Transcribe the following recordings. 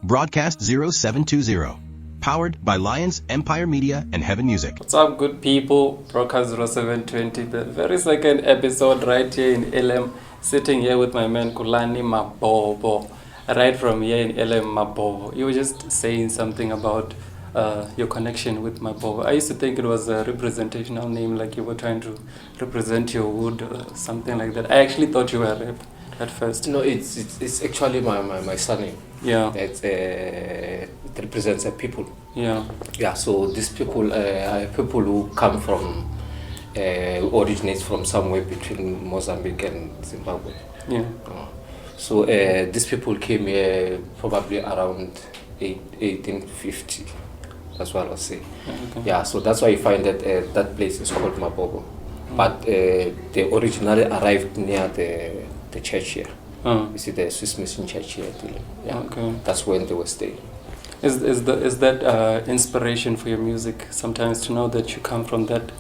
Broadcast 0720. Powered by Lions, Empire Media, and Heaven Music. What's up, good people? Broadcast 0720, the very second episode right here in LM. Sitting here with my man Kulani Mabobo. Right from here in LM Mabobo. You were just saying something about your connection with Mabobo. I used to think it was a representational name, like you were trying to represent your wood or something like that. I actually thought you were a rap at first. No, it's actually my surname. Yeah. It represents a people. Yeah. Yeah. So these people are people who come from, originates from somewhere between Mozambique and Zimbabwe. Yeah. So these people came here probably around 1850. That's what I'll say. Okay. Yeah. So that's why you find that that place is called Mabobo. But they originally arrived near the church here. You see the Swiss Mission Church here. Yeah. Okay. That's when they were staying. Is that inspiration for your music sometimes, to know that you come from that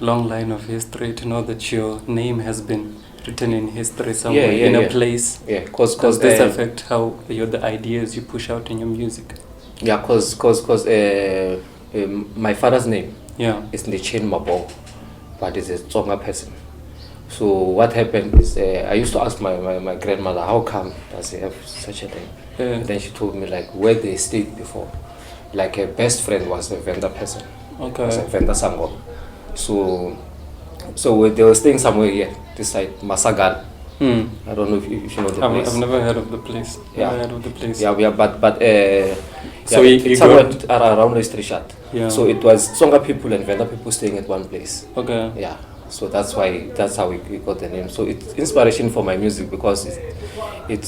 long line of history, to know that your name has been written in history somewhere, in a place? Yeah, does this affect how the ideas you push out in your music? Yeah, cause my father's name is Nichin Mabo, but it's a Tsonga person. So what happened is I used to ask my grandmother, how come does he have such a name? And then she told me like where they stayed before. Like her best friend was a vendor person. Okay. Was a vendor Sango. So they were staying somewhere here, this side, Masagan. I don't know if you know the place. I've never heard of the place. Yeah. Never heard of the place. Yeah, but so it's somewhere around Street. Yeah. So it was Tsonga people and Venda people staying at one place. Okay. Yeah. So that's how we got the name. So it's inspiration for my music because it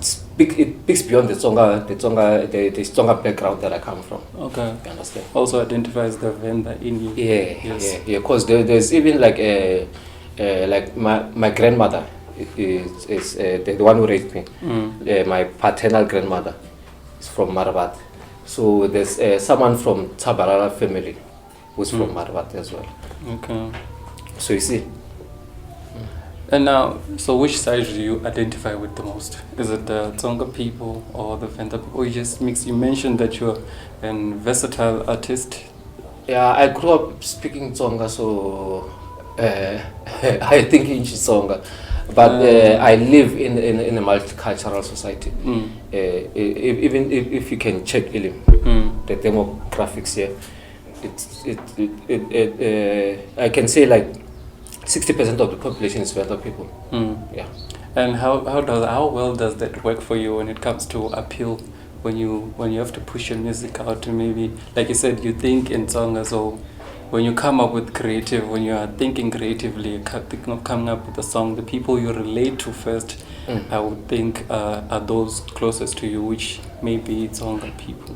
speaks beyond the Tsonga background that I come from. Okay. You understand? Also identifies the vendor in you. Yeah. Because there's even like my grandmother is the one who raised me. My paternal grandmother is from Marabat. So there's someone from Tabarala family who's from Marabat as well. Okay. So you see. And now, so which side do you identify with the most? Is it the Tsonga people or the Venda people? Or you just mix? You mentioned that you're a versatile artist. Yeah, I grew up speaking Tsonga, so I think in Tsonga. But I live in a multicultural society. Even if you can check Ilim, the demographics here, I can say like 60% of the population is Venda people. Yeah. And how well does that work for you when it comes to appeal, when you have to push your music out to, maybe like you said, you think in Tsonga, so when you come up with creative, when you are thinking creatively, thinking of coming up with a song, the people you relate to first, I would think are those closest to you, which may be Tsonga people.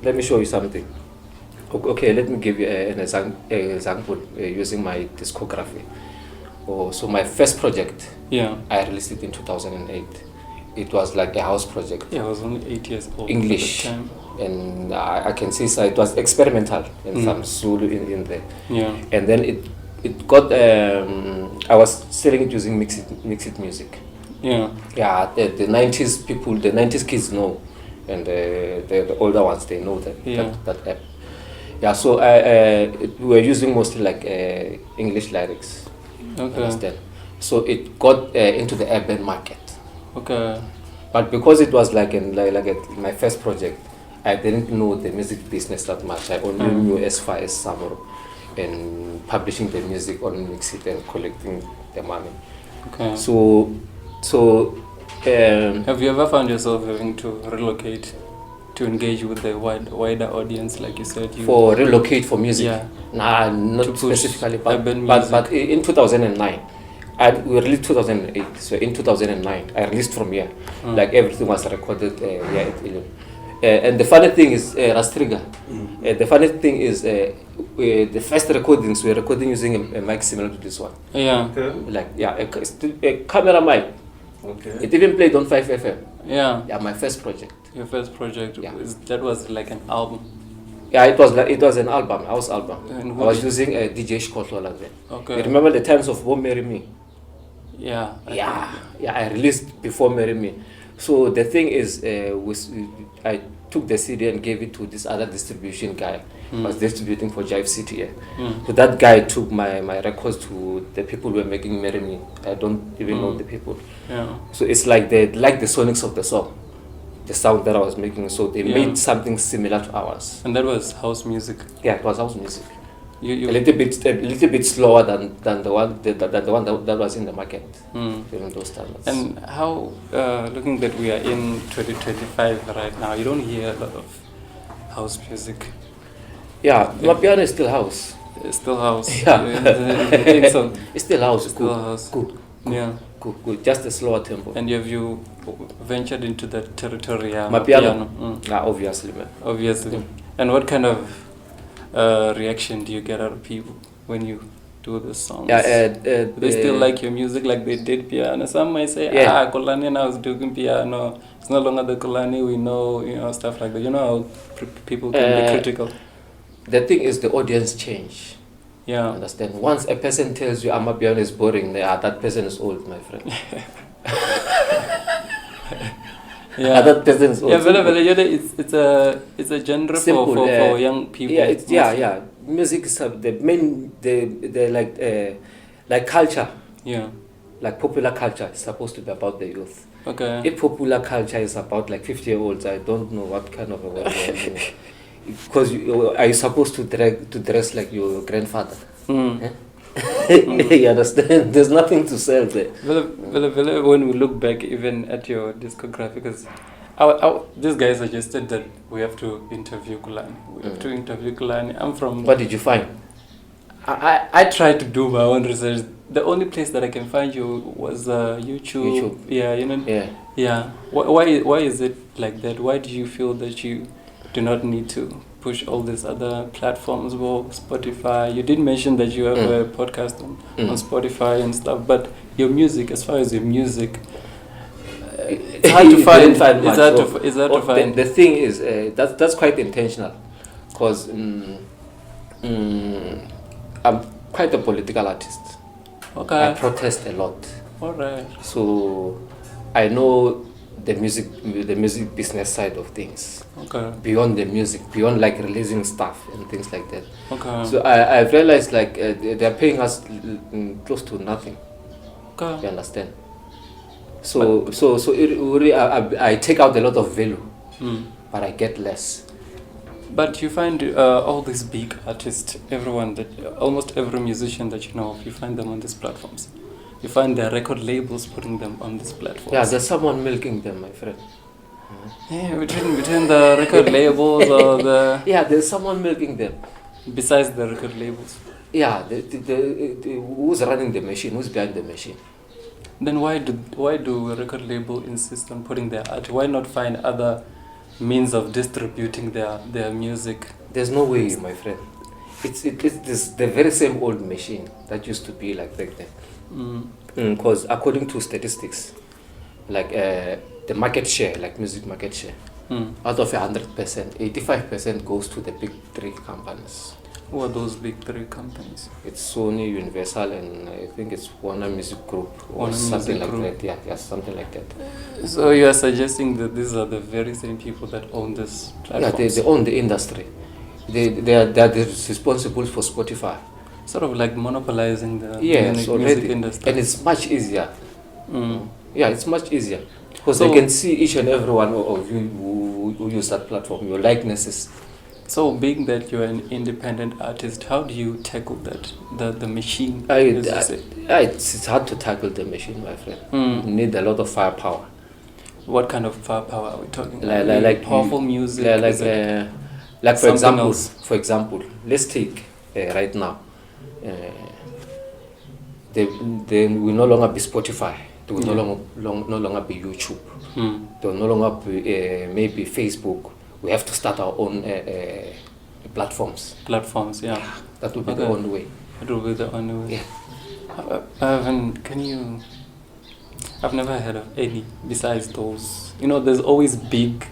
Let me show you something. Okay, let me give you an example using my discography. So my first project, I released it in 2008. It was like a house project. Yeah, I was only 8 years old English, at the time. And I can see so it was experimental and some Zulu in there. Yeah. And then it got. I was selling it using mixed music. Yeah. Yeah, the 90s people, the 90s kids know, and the older ones, they know that app. Yeah, so we were using mostly like English lyrics. Okay. Understand? So it got into the urban market. Okay. But because it was like my first project, I didn't know the music business that much. I only knew as far as Samuro and publishing the music on Mix It and collecting the money. Okay. So have you ever found yourself having to relocate to engage with the wider audience, like you said? For relocate for music? Yeah. Nah, not specifically. But in 2009, we released 2008. So in 2009, I released from here. Like everything was recorded here at Ilim. And the funny thing is, Rastriga. The funny thing is, the first recordings we were recording using a mic similar to this one. Yeah. Like a camera mic. Okay. It even played on 5FM. Yeah. Yeah, my first project. Your first project. Yeah. That was like an album. Yeah, it was an album, house album. And I was using a DJ Shkotlola then. Okay. You remember the times of Won't Marry Me? Yeah. I released before Marry Me. So the thing is, I took the CD and gave it to this other distribution guy. Was distributing for Jive City. Yeah. So that guy took my records to the people who were making Marry Me. I don't even know the people. Yeah. So it's like the sonics of the song, the sound that I was making. So they made something similar to ours. And that was house music. Yeah, it was house music. You a little bit slower than the one that was in the market during those times. And how, looking that we are in 2025 right now, you don't hear a lot of house music. Yeah, my piano is still house. It's still house. Yeah. You think so? It's still house. It's still house. Good. Yeah. Good. Just a slower tempo. And have you ventured into that territory? My piano? Yeah, obviously, man. Obviously. And what kind of reaction do you get out of people when you do the songs? Yeah, they still like your music like they did piano. Some might say, Kulani now is doing piano. It's no longer the Kulani we know, stuff like that. You know how people can be critical. The thing is, the audience change. Yeah. Understand? Once a person tells you Amapiano is boring, that person is old, my friend. Yeah. That person is old. Yeah, it's a genre Simple, for young people. Yeah, Music is the main like culture. Yeah. Like popular culture is supposed to be about the youth. Okay. If popular culture is about like 50-year-olds, I don't know what kind of a word you're doing. Because are you supposed to dress like your grandfather? Eh? You understand? There's nothing to sell there. Well, when we look back even at your discography, because this guy suggested that we have to interview Kulani. I'm from... What did you find? I tried to do my own research. The only place that I can find you was YouTube. Yeah, Yeah. Why is it like that? Why do you feel that you do not need to push all these other platforms, Spotify? You did mention that you have a podcast on Spotify and stuff, but your music, as far as your music, it's hard to find. It's hard to find. The thing is, that's quite intentional, because I'm quite a political artist. Okay. I protest a lot. All right. So I know the music business side of things. Okay. Beyond the music, beyond like releasing stuff and things like that. Okay. So I've realized like they're paying us close to nothing. Okay. You understand? So it really, I take out a lot of value, but I get less. But you find all these big artists, almost every musician that you know of, you find them on these platforms. You find their record labels putting them on these platforms. Yeah, there's someone milking them, my friend. Yeah, between the record labels or the... Yeah, there's someone milking them. Besides the record labels. Yeah, who's running the machine? Who's behind the machine? Then why do a record label insist on putting their art? Why not find other means of distributing their music? There's no way, my friend. It's the very same old machine that used to be like back then. Because according to statistics, like the market share, like music market share, out of 100%, 85% goes to the big three companies. Who are those big three companies? It's Sony, Universal, and I think it's Warner Music Group or something like that. Yeah, something like that. So you are suggesting that these are the very same people that own this platform? Yeah, they own the industry. They are responsible for Spotify. Sort of like monopolizing the music industry. And it's much easier. Yeah, it's much easier. Because they can see each and every one of you who use that platform, your likenesses. So, being that you're an independent artist, how do you tackle that, the machine? It's hard to tackle the machine, my friend. You need a lot of firepower. What kind of firepower are we talking about? Like powerful music? Like for example, let's take right now. They will no longer be Spotify. They will no longer be YouTube. They will no longer be maybe Facebook. We have to start our own platforms. Platforms, yeah. That will be the only way. It will be the only way. Yeah. I've never heard of any besides those. There's always big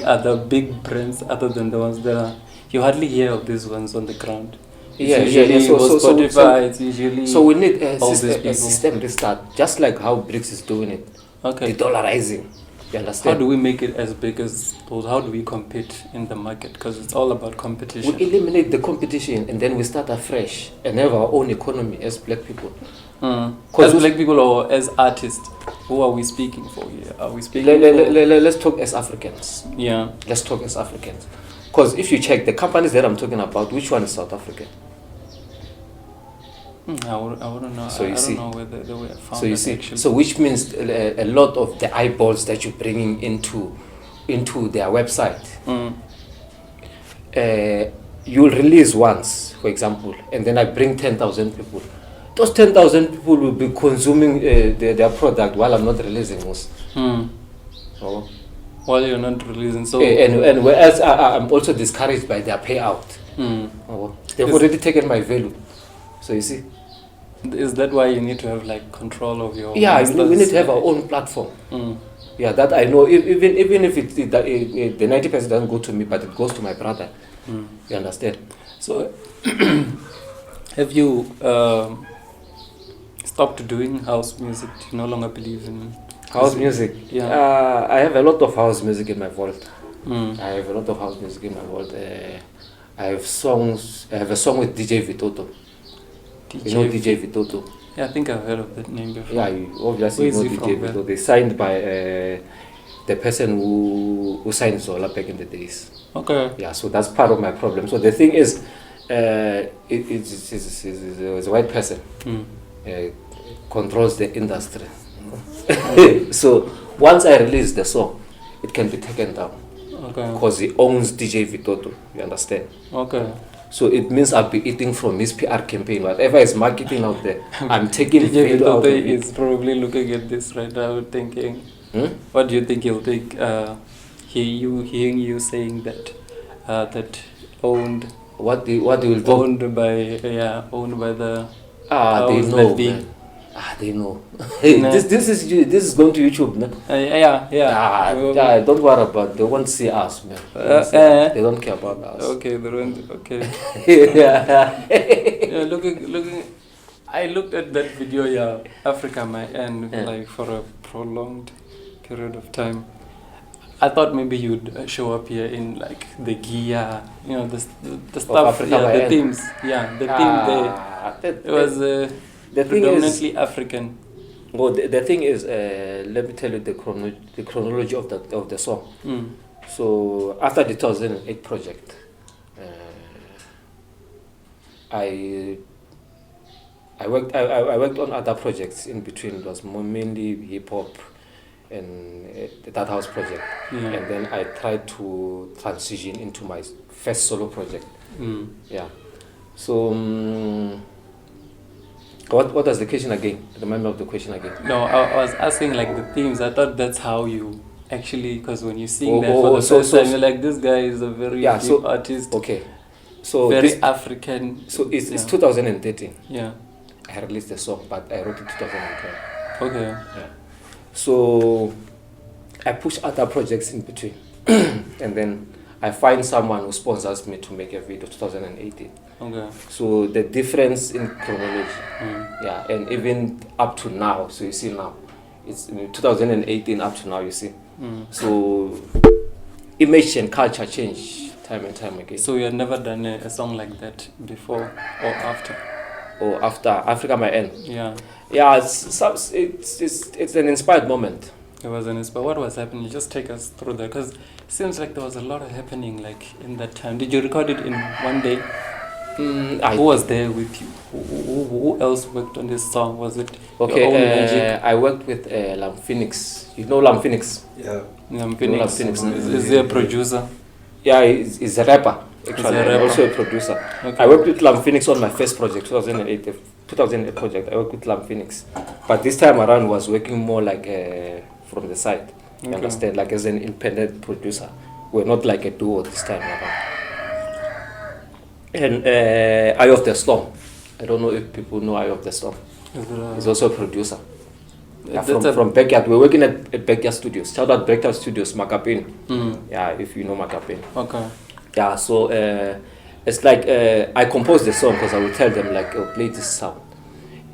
other big brands other than the ones that are. You hardly hear of these ones on the ground. So Spotify, it's usually. So we need a system restart, just like how BRICS is doing it. Okay. The dollarizing. You understand? How do we make it as big as those? How do we compete in the market? Because it's all about competition. We eliminate the competition and then we start afresh and have our own economy as black people. As black people or as artists, who are we speaking for here? Are we speaking? Let's talk as Africans. Yeah. Let's talk as Africans. Because if you check the companies that I'm talking about, which one is South African? I wouldn't know. So I don't know whether they were found. So you see, so which means a lot of the eyeballs that you're bringing into their website, you'll release once, for example, and then I bring 10,000 people. Those 10,000 people will be consuming their product while I'm not releasing this. So, while you're not releasing, so and whereas I'm also discouraged by their payout. They've already taken my value. So you see. Is that why you need to have like control of your? Yeah, we need to have our own platform. Yeah, that I know. Even if the 90% doesn't go to me, but it goes to my brother. You understand? So, have you stopped doing house music? Do you no longer believe in house music? Yeah. I have a lot of house music in my vault. I have a lot of house music in my vault. I have songs. I have a song with DJ Vitoto. You know DJ Vitoto? Yeah, I think I've heard of that name before. Yeah, you obviously know DJ Vitoto. They signed by the person who signed Zola back in the days. Okay. Yeah, so that's part of my problem. So the thing is, it's a white person. Controls the industry. So once I release the song, it can be taken down. Okay. Because he owns DJ Vitoto. You understand? Okay. So it means I'll be eating from his PR campaign. Whatever is marketing out there, I'm taking DJ value out of it. is probably looking at this right now thinking, what do you think he'll think? Hearing you saying that that owned. What they will do? Owned by the. They know. They know. Hey, this is going to YouTube, no? Yeah. Don't worry about it. They won't see us, man. They don't care about us. Okay, they don't. Okay. Yeah. Looking. I looked at that video. Yeah, Africa, my end, like for a prolonged period of time. I thought maybe you'd show up here in like the gear, the stuff, Africa, the themes. Yeah, the theme there. It was. Predominantly African. Well, the thing is, let me tell you the chronology of the song. So after the 2008 project, I worked on other projects in between. It was mainly hip hop and that house project, and then I tried to transition into my first solo project. Yeah, so. What was the question again? Remind me of the question again. No, I was asking like the themes. I thought that's how you actually, because when you sing that for the first time, you're like, this guy is a very deep artist. Okay. So very African. So it's 2013. Yeah. I released the song, but I wrote it 2010. Okay. Yeah. So I push other projects in between, and then I find someone who sponsors me to make a video 2018. Okay. So the difference in chronology, and even up to now. So you see now, it's 2018 up to now. You see, so image and culture change time and time again. So you had never done a song like that before or after? Or after Africa My End. Yeah. Yeah, it's an inspired moment. It was an inspired. What was happening? Just take us through that, because it seems like there was a lot happening like in that time. Did you record it in one day? Who was there with you? Who else worked on this song? Was it your own magic? I worked with Lam Phoenix. You know Lam Phoenix? Yeah. Lam Phoenix. Is he a producer? Yeah, he's a rapper. Actually, also a producer. Okay. I worked with Lam Phoenix on my first project, 2008 project. I worked with Lam Phoenix, but this time around was working more like from the side. You understand? Like as an independent producer. We're not like a duo this time around. And Eye of the Storm. I don't know if people know Eye of the Storm. He's also a producer. Yeah, from Backyard. We're working at Backyard Studios. Shout out Backyard Studios, Macapin. Yeah, if you know Macapin. Okay. Yeah, so it's like I composed the song because I would tell them like, oh, play this sound,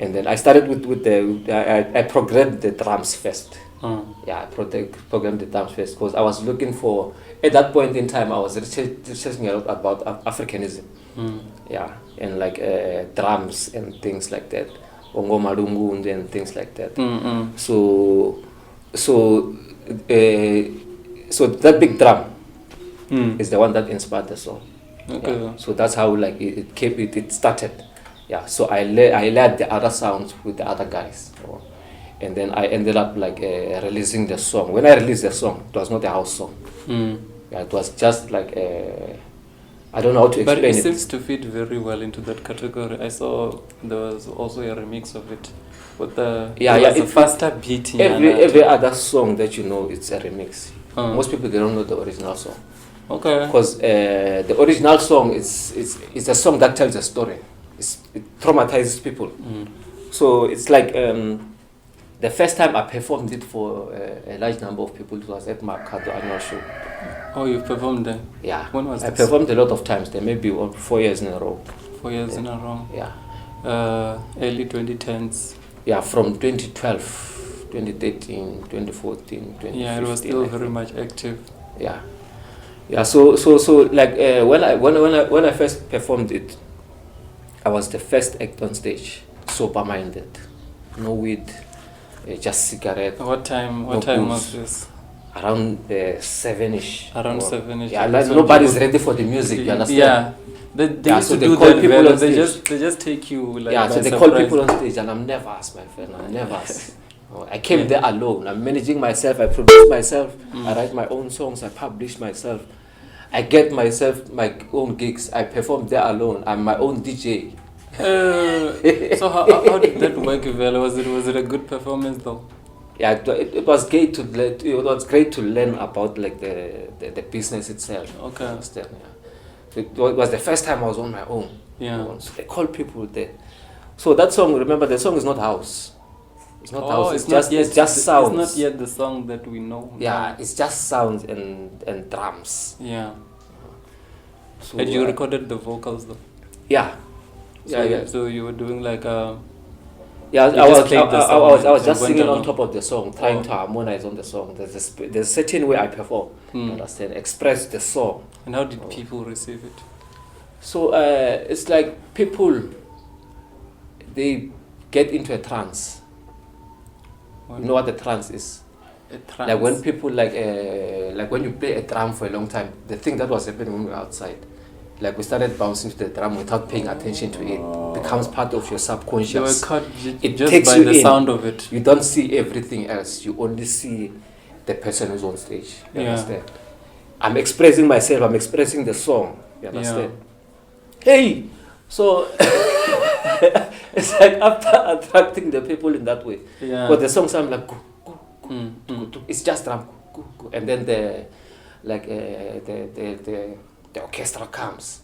and then I started with I programmed the drums first. Yeah, I programmed the drums first because I was looking for, at that point in time I was researching a lot about Africanism. Yeah, and like drums and things like that, bongo malungu and things like that. So that big drum is the one that inspired the song. Okay. Yeah. So that's how like it started. Yeah. So I led the other sounds with the other guys, and then I ended up like releasing the song. When I released the song, it was not a house song. Yeah, it was just like I don't know how to explain it. But it seems to fit very well into that category. I saw there was also a remix of it. With the it's a faster beat. Every other song that you know, it's a remix. Most people, they don't know the original song. Okay. Because the original song it's a song that tells a story. It traumatizes people. So it's like the first time I performed it for a large number of people, it was at my annual show. Oh, you performed there? Yeah. When was I this? performed a lot of times. There maybe 4 years in a row. 4 years in a row. Yeah. Early 2010s. Yeah, from 2012, 2013, 2014, 2015. Yeah, it was still very much active. Yeah. Yeah, so like when I first performed it, I was the first act on stage, sober minded, no weed, just cigarette. What time was this? Around 7ish. Around 7ish. Yeah, like nobody's ready for the music. You understand? Yeah. They used so to they do call that people well. on stage. They just take you like yeah, by so they surprise. call people on stage, and I'm nervous, my friend. I'm nervous. I came there alone. I'm managing myself. I produce myself. I write my own songs. I publish myself. I get myself my own gigs. I perform there alone. I'm my own DJ. So how did that work, Vel? Was it a good performance though? Yeah, it was great to learn about like the business itself. Okay. Understand? Yeah. It was the first time I was on my own. Yeah. So they call people there. So that song, remember, the song is not house. It's not house. It's just sounds. It's not yet the song that we know. Yeah, it's just sounds and drums. Yeah. So, and you recorded the vocals though. Yeah. Yeah. So you were doing like a. Yeah, I was just singing on top of the song, trying to harmonize on the song. There's a certain way I perform. Understand? Express the song. And how did people receive it? So it's like people, they get into a trance. You know what the trance is? A trance. Like when people like when you play a drum for a long time, the thing that was happening when we were outside, like we started bouncing to the drum without paying attention to it. It becomes part of your subconscious. You were caught it just takes by you the in. sound of it. You don't see everything else. You only see the person who's on stage. You understand? I'm expressing myself. I'm expressing the song. You understand? Hey! So it's like after attracting the people in that way. Yeah. But the song sounds like it's just drum, and then the orchestra comes,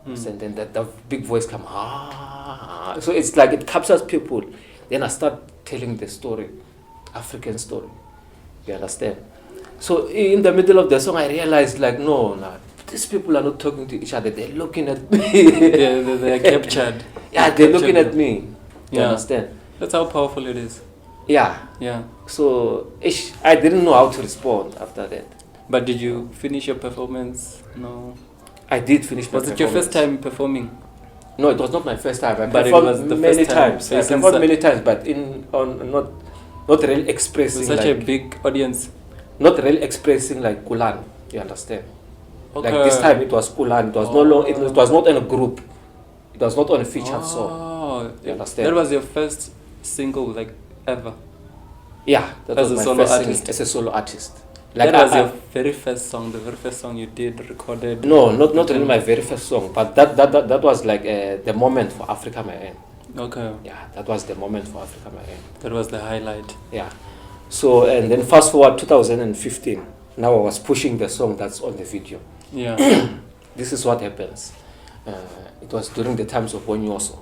and then the big voice comes. So it's like it captures people. Then I start telling the story, African story. You understand? So in the middle of the song, I realized like no, these people are not talking to each other. They're looking at me. They're captured. Yeah, they're looking at me. You understand? That's how powerful it is. Yeah. Yeah. So I didn't know how to respond after that. But did you finish your performance? No. I did finish my performance. Was it your first time performing? No, it was not my first time. I but performed it was the many first time. times. I performed many times, but not really expressing. With such a big audience. Not really expressing like Kulani. You understand? Okay. Like this time it was Kulani. It was no long. It was not in a group. It was not on a featured song. You understand? That was your first single, like ever. Yeah, that as was my solo first artist. single as a solo artist. Like that was your very first song, the very first song you did recorded. No, not really my very first song, but that was like the moment for Africa My End. Okay. Yeah, that was the moment for Africa My End. That was the highlight. Yeah. So and then fast forward 2015. Now I was pushing the song that's on the video. Yeah. This is what happens. It was during the times of Bonyoso.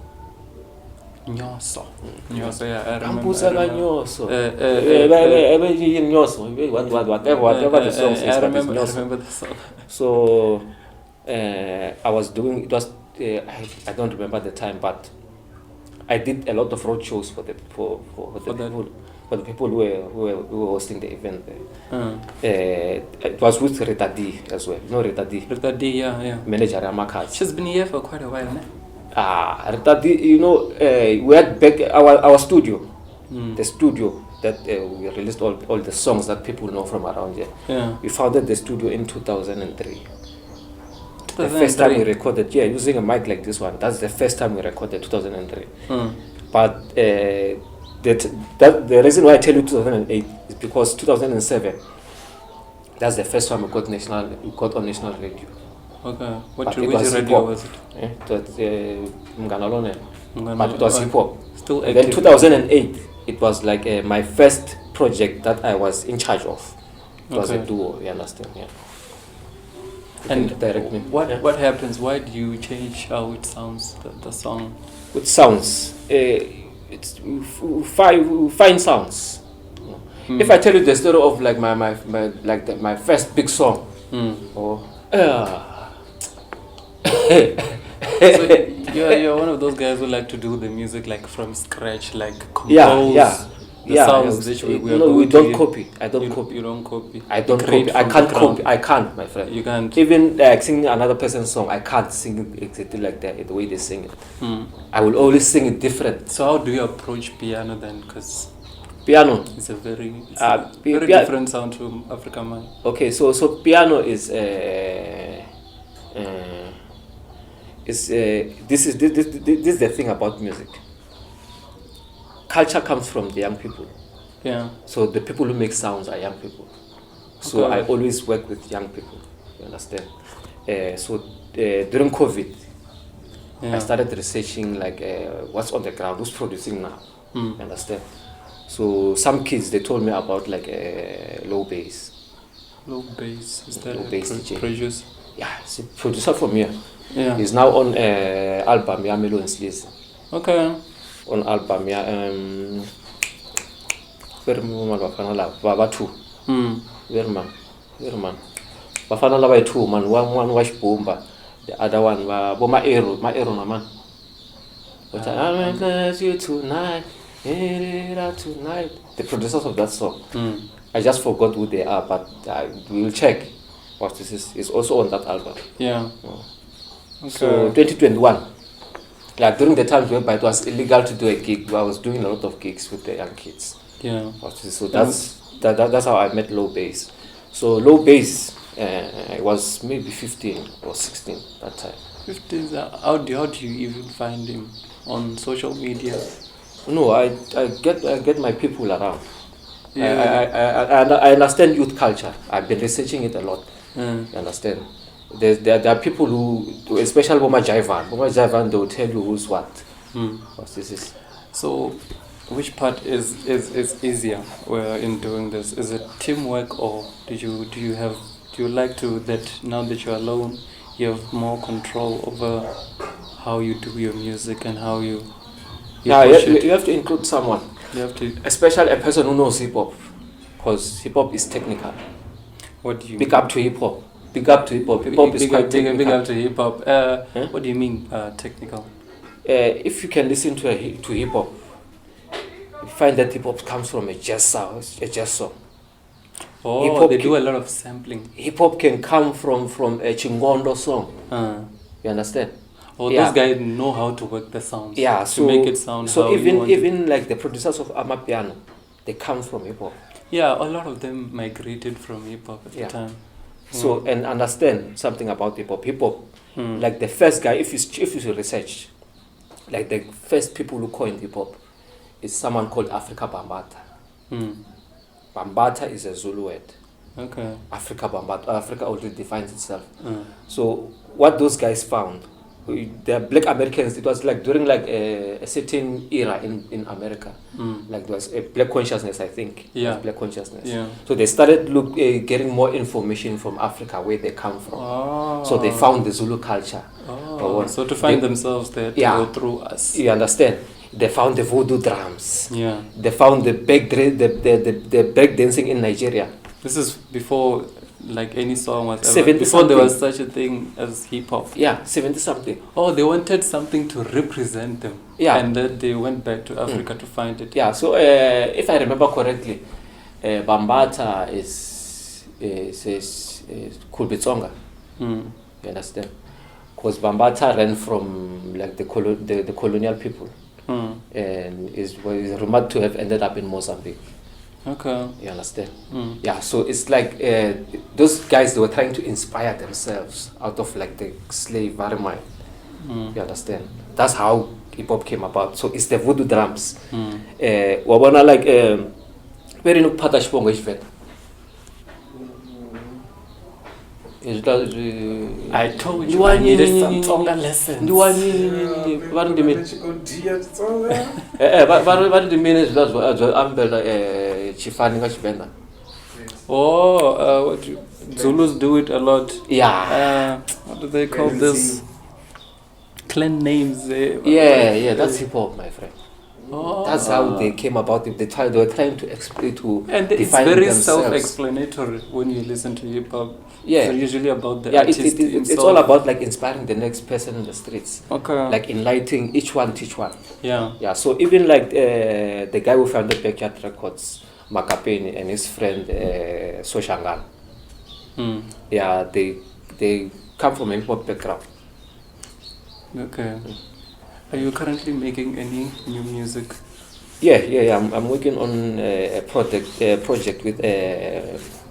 Nyoso, yeah, I remember. Nyoso. Whatever the song is. I remember the song. So I was doing, it was, I don't remember the time, but I did a lot of road shows for the people who were hosting the event there. It was with Rita D as well. You know Rita D? Rita D, yeah. Manager Amakat. She's been here for quite a while, ne? Rita D, you know, we had back our studio, the studio that we released all the songs that people know from around here. Yeah. We founded the studio in 2003. The first time we recorded, using a mic like this one. That's the first time we recorded, 2003. But the reason why I tell you 2008 is because 2007, that's the first time we got on national radio. Okay. Which radio was it? Mganalone. But it was hip hop. Still active. Then 2008, it was like my first project that I was in charge of. It was a duo, you understand? Yeah. And what happens? Why do you change how it sounds, the song? It sounds, it's fine sounds. If I tell you the story of like my first big song, so you're one of those guys who like to do the music like from scratch, like compose. The sounds which we don't copy. I don't copy. You don't copy. I don't copy. I can't copy. I can't, my friend. You can't. Even singing another person's song, I can't sing it exactly like that, the way they sing it. I will always sing it different. So how do you approach piano then? Because piano is a very different sound to African man. Okay, so piano is this is the thing about music. Culture comes from the young people. Yeah. So the people who make sounds are young people. So I always work with young people. You understand? During COVID, I started researching like what's on the ground, who's producing now. You understand? So some kids, they told me about like low bass. Low bass, is that low bass producer? Yeah, it's a producer from here. Yeah. He's now on album Yamelo and Sleazy. Okay. On album very man bafana la ba two. Very man bafana la ba two man, one wash bomba, the other one ba boma arrow na man. But I miss you tonight, tonight. The producers of that song, I just forgot who they are, but we will check what this is. It's also on that album. Yeah. Okay. So 2021. Like during the times whereby it was illegal to do a gig, I was doing a lot of gigs with the young kids. Yeah. So that's how I met Low Bass. So Low Bass was maybe 15 or 16 that time. 15. How do you even find him on social media? No, I get my people around. Yeah. I understand youth culture. I've been researching it a lot. You understand? There are people who, especially Boma Jaivan, they will tell you who's what. What this is. So, which part is easier in doing this? Is it teamwork, or do you like to that now that you're alone, you have more control over how you do your music and how you you have to include someone. You have to, especially a person who knows hip hop, because hip hop is technical. What do you pick up to hip hop? Big up to hip hop. Hip hop is quite technical. Big up to hip hop. What do you mean technical? If you can listen to hip hop, you find that hip hop comes from a jazz song. Oh, hip-hop they do a lot of sampling. Hip hop can come from a Chingondo song. You understand? Oh, those guys know how to work the sounds. Yeah, to make it sound. So how even like the producers of Amapiano, they come from hip hop. Yeah, a lot of them migrated from hip hop at the time. So and understand something about hip hop. Hip hop, like the first guy, if you research, like the first people who coined hip hop is someone called Africa Bambata. Bambata is a Zulu word. Okay. Africa Bambata. Africa already defines itself. So what those guys found, the Black Americans, it was like during like a certain era in America, like there was a black consciousness, I think. Yeah. Black consciousness. Yeah. So they started getting more information from Africa, where they come from. Oh. So they found the Zulu culture. Oh. So to find themselves, they had to go through us. You understand? They found the voodoo drums. Yeah. They found the break dancing in Nigeria. This is before like any song was ever 70 before there something. was such a thing as hip hop. Yeah, 70 something. Oh, they wanted something to represent them. Yeah. And then they went back to Africa to find it. Yeah, so if I remember correctly, Bambata is Kulbitsonga. Mm. You understand? Because Bambata ran from like the colonial people, and is rumored to have ended up in Mozambique. Okay. You understand? Mm. Yeah, so it's like those guys, they were trying to inspire themselves out of like the slavery mind. You understand? That's how hip hop came about. So it's the voodoo drums. Wabona like very no pata shibongo ishveta. I told you I needed some Tonga lessons. What do you mean? What do you mean is that Ambela Chifani Ngashbenda? Oh, Zulus do it a lot. Yeah. What do they call this? Clan names. Yeah, that's hip hop, my friend. Oh. That's how they came about it. They were trying to explain to and it's define very themselves. self-explanatory when you listen to hip hop. Yeah, it's usually about the yeah. artist It's all about like inspiring the next person in the streets. Okay. Like enlightening each one, teach one. Yeah. Yeah. So even like the guy who founded Backyard Records, Makapeni, and his friend Soshangan. Yeah, they come from a hip hop background. Okay. Are you currently making any new music? Yeah. I'm working on a project with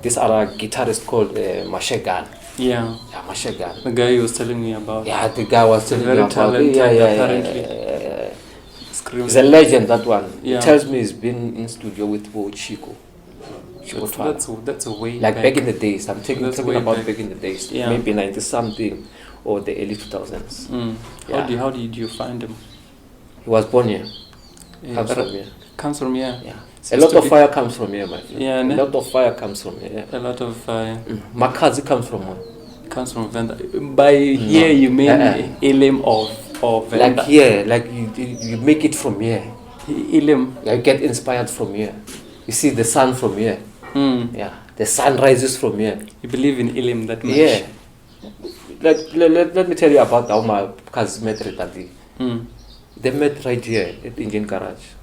this other guitarist called Mashegan. Yeah. Yeah, Mashegan. The guy you was telling me about. Yeah, the guy was telling me very about. talented, apparently. He's a legend, that one. Yeah. He tells me he's been in studio with Chico. That's a way like back in the days. I'm talking about back in the days. Yeah. Maybe 90 something or the early 2000s. Yeah. How did you find him? He was born here. Comes from here. Comes from here. Yeah. A lot of fire comes from here, my friend. Yeah, a lot of fire comes from here. A lot of fire. Makazi comes from where? Comes from Venda. By here you mean Elim or Venda? Like here, like you make it from here. Elim. You get inspired from here. You see the sun from here. Yeah, the sun rises from here. You believe in Elim that much? Yeah. Let me tell you about how my cousin met Ritadi. They met right here at Indian Garage.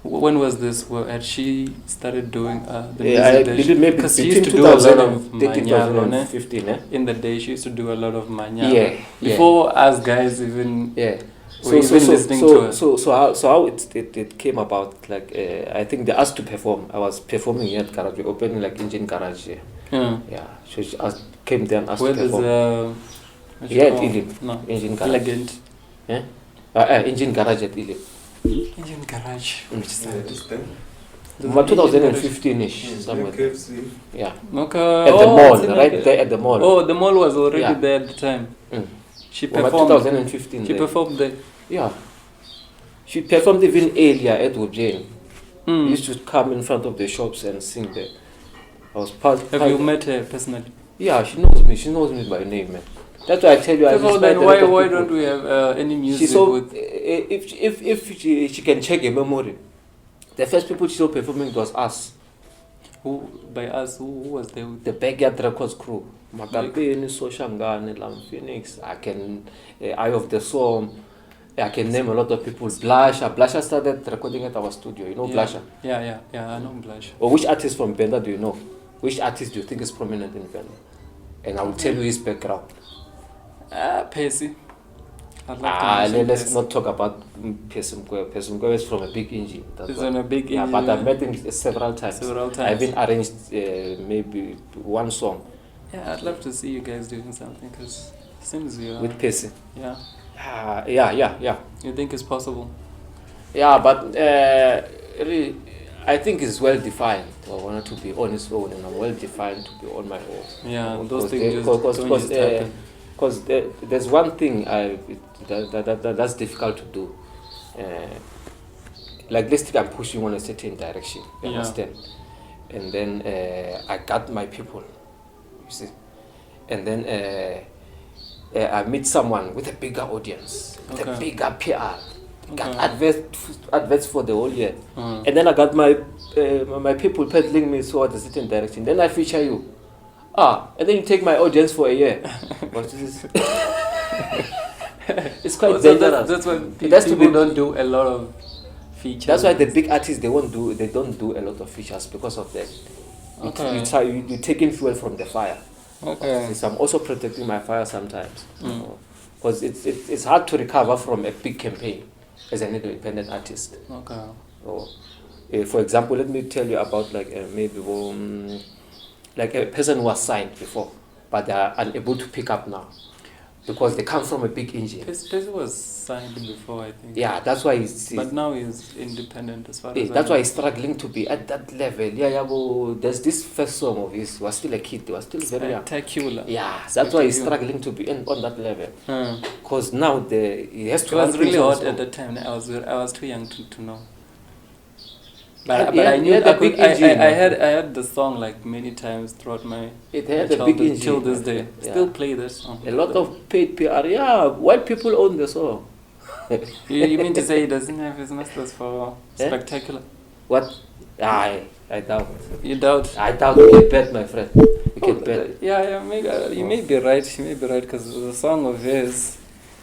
When was this? Had she started doing the music? Maybe because she used to do a lot of manyalo, 2015. In the day, she used to do a lot of manyalo. Yeah. Before us guys even. Yeah. Listening to her. So how it came about? Like I think they asked to perform. I was performing here at Garage. We opened like Indian Garage here. Yeah. So she came there and asked to perform. Where at Ilim. No. Engine Garage. Elegant. Yeah. Engine Garage at Ilim. Engine Garage. Which is 2015-ish somewhere. Yeah. Okay. At the mall, right there at the mall. Oh, the mall was already there at the time. She performed. 2015. She performed there. Yeah. She performed even earlier at Wojane. She used to come in front of the shops and sing there. I was Have you met her personally? Yeah, she knows me. She knows me by name, man. That's why I tell you. Then why don't we have any music with? If she can check her memory, the first people she saw performing was us. Who by us? Who was there? The Backyard Records crew. Magabeni, Soshangane, Lam Phoenix. I can Eye of the Storm. I can name a lot of people. Blasha started recording at our studio. You know Blasha? Yeah. I know Blasha. Or which artist from Benda do you know? Which artist do you think is prominent in Benda? And I will tell you his background. Percy. Let's not talk about Percy Mkwe. Percy Mkwe is from a big engine. It's on a big engine. Yeah, but I've met him several times. I've even arranged maybe one song. Yeah, I'd love to see you guys doing something because it seems you are. With Percy. Yeah. Yeah. You think it's possible? Yeah, but really, I think it's well defined. I wanted to be on his own, and I'm well defined to be on my own. Yeah, those things just happen. Because there's one thing that's difficult to do. Like let's think I'm pushing on a certain direction. You understand? And then I got my people. You see, and then I meet someone with a bigger audience, with a bigger PR. Got adverts for the whole year, and then I got my people peddling me towards a certain direction. Then I feature you. And then you take my audience for a year. What is this? It's quite So dangerous. that's why people don't do a lot of features. That's why the big artists they don't do a lot of features because of that. Okay. You're taking fuel from the fire. Okay. So I'm also protecting my fire sometimes. Because it's hard to recover from a big campaign as an independent artist. Okay. So, for example, let me tell you about like like a person who was signed before, but they are unable to pick up now because they come from a big engine. Pesi was signed before, I think. Yeah, that's why but now he's independent as far as that's why he's struggling to be at that level. There's this first song of his was still a kid, he was still very young. Spectacular. Yeah, that's why he's struggling to be on that level. Because now he has to. It was really hot at the time. I was too young to know. But I knew I heard the song like many times throughout my childhood till this day. Yeah. Still play that song. A lot of paid PR. Yeah, white people own the song. You mean to say he doesn't have his masters for Spectacular? What? I doubt. You doubt? I doubt. You can bet, my friend. You can bet. Yeah, maybe, you may be right. You may be right because the song of his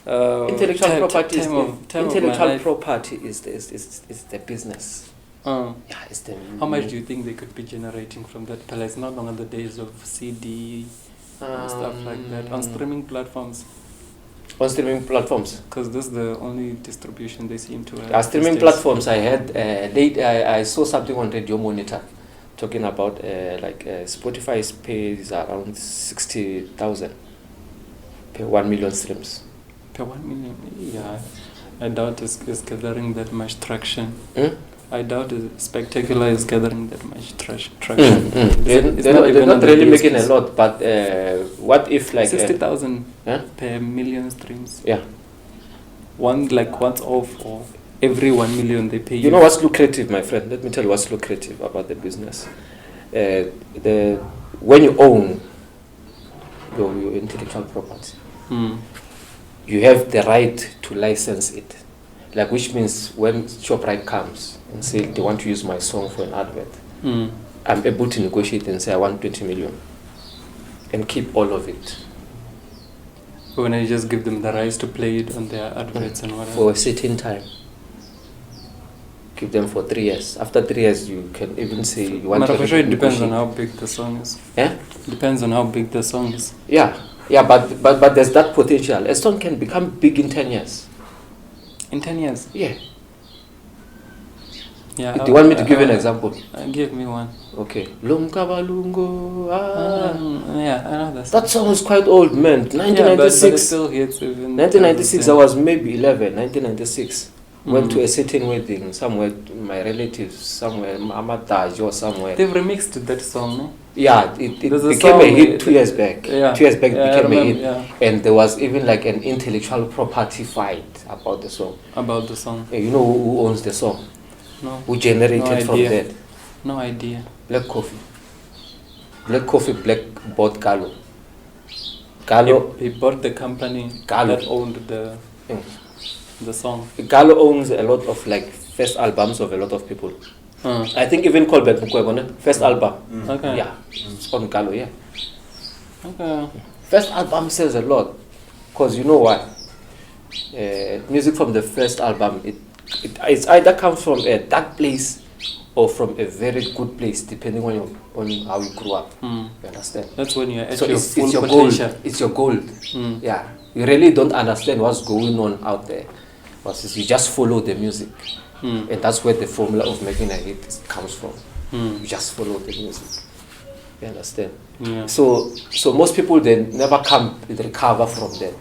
intellectual property. Intellectual property is the business. Yeah, it's the. How much do you think they could be generating from that? But it's not longer the days of CD and stuff like that on streaming platforms. On streaming platforms, because this is the only distribution they seem to have. Streaming platforms. I had I saw something on Radio Monitor talking about Spotify's pays around 60,000 per 1 million streams. Per 1 million, yeah. I doubt it's gathering that much traction. I doubt Spectacular is gathering that much traction. They're not really making a lot, but what if like 60,000 per million streams? Yeah. Once off, or every 1 million they pay you. You know what's lucrative, my friend? Let me tell you what's lucrative about the business. When you own your intellectual property, you have the right to license it. Like, which means when ShopRite comes and say they want to use my song for an advert, I'm able to negotiate and say I want 20 million and keep all of it. When I just give them the rights to play it on their adverts and whatever. For a certain time. Keep them for 3 years. After 3 years, you can even say you want to. I'm sure it depends on how big the song is. Yeah? Depends on how big the song is. Yeah, but there's that potential. A song can become big in 10 years. In 10 years? Yeah. Yeah. Do you want me to give you an example? Give me one. Okay. Lungo. Yeah, I know that. That song is quite old, man. 1996. Yeah, but it still hits even. 1996, I was maybe 11. 1996. Went to a certain wedding somewhere, my relatives, somewhere, Amataj or somewhere. They've remixed that song, no? Yeah, it became a hit 2 years back. Yeah. 2 years back it became a hit. Yeah. And there was even like an intellectual property fight about the song. About the song. You know who owns the song? No. Who generated from that? No idea. Black Coffee, bought Gallo. He bought the company that owned the song. Gallo owns a lot of like first albums of a lot of people. I think even Colbert Mukwebone, first album. Okay. Yeah, it's on Gallo, yeah. Okay. First album says a lot. Because you know why? Music from the first album, it's either comes from a dark place or from a very good place, depending on how you grew up. You understand? That's when you're at so your it's full your potential. Gold. It's your gold. Yeah. You really don't understand what's going on out there. But you just follow the music. And that's where the formula of making a hit comes from. You just follow the music. You understand? Yeah. So most people, they never recover from that.